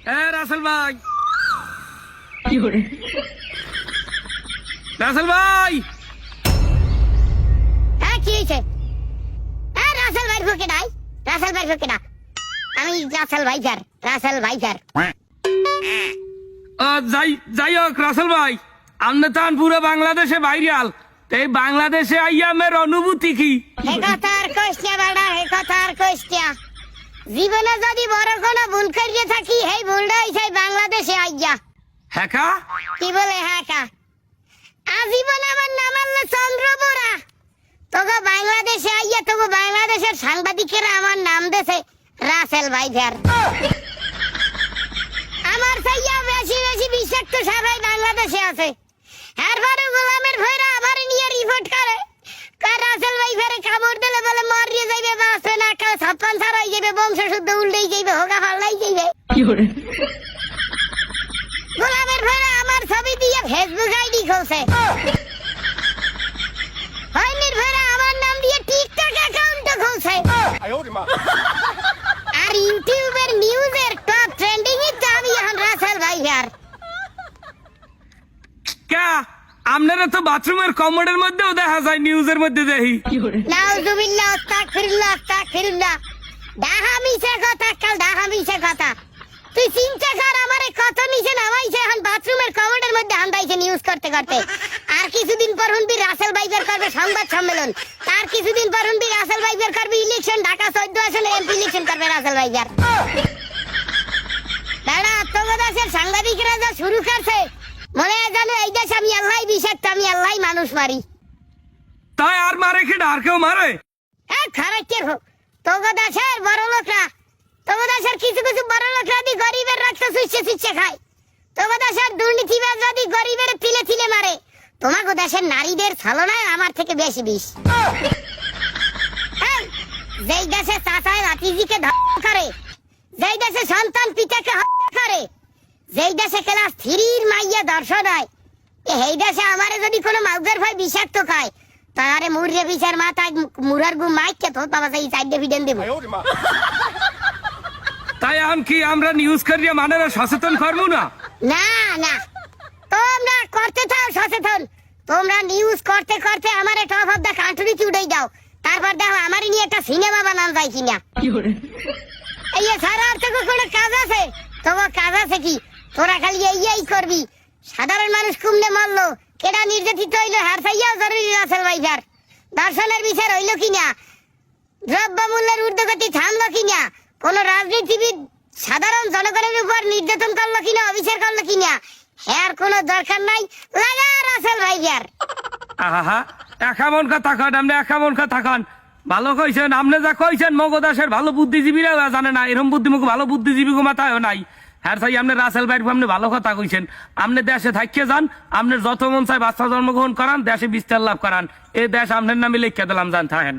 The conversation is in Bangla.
রাসেল ভাই, রাসেল ভাই, হ্যাঁ কি হয়েছে? হ্যাঁ রাসেল ভাই ঢুকে নাই, রাসেল ভাই ঢুকে না। আমি রাসেল ভাইজার, রাসেল ভাইজার। যাই হোক রাসেল ভাই, আপনি তো পুরো বাংলাদেশে ভাইরাল। এই বাংলাদেশে আইয়া আমার অনুভূতি কি? হে কথা আর কইস্তা বাড়া, হে কথা আর কইস্তা। জীবনে যদি বড় কোনো ভুল করিয়ে থাকি, এই ভুলটা হইছে বাংলাদেশে আইয়া। হ্যাঁ কি বলে হ্যাঁ কা? আজীবন আমার নাম আল্লাহ চন্দ্র বোরা। তোগো বাংলাদেশে আইয়া তোগো বাংলাদেশের সাংবাদিকেরা আমার নাম দেছে রাসেল ভাইজার। আমার চাইয়া বেশি বেশি বিষাক্ত সবাই বাংলাদেশে আছে। এরপরে গোলামের ভয়রা আবার নিয়ে রিপোর্ট করে, রাসেল ভাইজারে কামড় দিলে বলে মরিয়ে যাইবে, বাঁচবে না, কেউ ছাপ্পান ছাড়াই যাবে, বংশ শুদ্ধ উল্টেই যাইবে, হোগা ফাল্লাই যাইবে। গোলামের ভয়রা আমার ছবি দিয়ে ফেসবুক আইডি খুলছে। হয়নির ভয়রা আমার নাম দিয়ে টিকটক অ্যাকাউন্ট খুলছে। আর ইউটিউবের নিউজের টপ ট্রেন্ডিং এ আমি এখন রাসেল ভাইজার। আপনারা তো বাথরুমের কমোডের মধ্যেও দেখা যায়, নিউজের মধ্যে দেখি। নাউজুবিল্লাহ, আস্তাগফিরুল্লাহ, আস্তাগফিরুল্লাহ। ডাহা মিছে কথা, কাল ডাহা মিছে কথা। তুই চিন্তা কর, আমারে কত নিচে নামাইছে, এখন বাথরুমের কমোডের মধ্যে হান্দাইছে নিউজ করতে করতে। আর কিছুদিন পর হুনবি রাসেল ভাইজার করবে সংবাদ সম্মেলন। তার কিছুদিন পর হুনবি রাসেল ভাইজার করবে ইলেকশন, ঢাকা 14 আসলে এমপি ইলেকশন করবে রাসেল ভাইজার। দাদা আত্মগদাসের সাংবাদিকরা যা শুরু করছে, মনে হয় জানো এই দেশ আমি আল্লাহ বিষাক্ত, আমি আল্লাহ মানুষ মারি। তাই আর মারে কি আর কেউ মারে? হ্যাঁ খারাপের হোক তোগদাসের বড় লোকরা, তোগদাসের কিছু কিছু বড় লোকরা দি গরিবের রক্ত চুষে চুষে খায়। তোগদাসের দুর্নীতিবাজ যদি গরিবের তিলে তিলে মারে, তোমাকে দেশের নারীদের ছলনায় আমার থেকে বেশি বিষ। যেই দেশে চাচায় ভাতিজিকে ধর্ষণ করে, যেই দেশে সন্তান পিতাকে হত্যা করে, যেই দেশে ক্লাস 3 মাইয়া দর্শন হয়, এই দেশে আমারে যদি কোনো মাউজের ভাই বিষাক্ত খায়, তারে মুররে বিচার মাথায় মুরার গু মাইকে তো বাবা এই সাইডে ভিডেন দেব। তাই এখন কি আমরা নিউজ করিয়া মানেরা সচেতন করবো না? না না, তোমরা করতে থাও সচেতন। তোমরা নিউজ করতে করতে আমারে টপ অফ দ্য কান্ট্রি উড়াই দাও, তারপর দেখো আমারই নিয়ে একটা সিনেমা বানান যায় কিনা। এই সারা আর তোকে কোনো কাজ আছে? তোমার কাজ আছে কি? তোরা খালি এই করবি। সাধারণ মানুষ কুমনে মরলো, কেডা নির্যাতিত হইলো, হার চাইয়াও জরুরি রাসেল ভাইজার। দর্শনের বিচার হইলো কিনা, দ্রব্যমূল্যের ঊর্ধ্বগতি থামলো কিনা, কোন রাজনীতিবিদ সাধারণ জনগণের উপর নির্যাতন করলো কিনা, অবিচার করলো কিনা, এর কোনো দরকার নাই, লাগা রাসেল ভাইজার। আহা, একামন কথা কন, আপনি একামন কথা কন। ভালো কইছেন, আপনি যা কইছেন মগদাসের ভালো বুদ্ধিজীবীরাও জানে না, এরকম বুদ্ধিমুখ ভালো বুদ্ধিজীবী মাথায় নাই। হ্যাঁ তাই আপনি রাসেল ভাই আপনি ভালো কথা কইছেন। আপনি দেশে থাকিয়ে যান, আপনার যত মন চায় বাচ্চা জন্মগ্রহণ করান, দেশে বিস্তার লাভ করান, এই দেশ আপনার নামে লিখে দিলাম, জান থাকেন।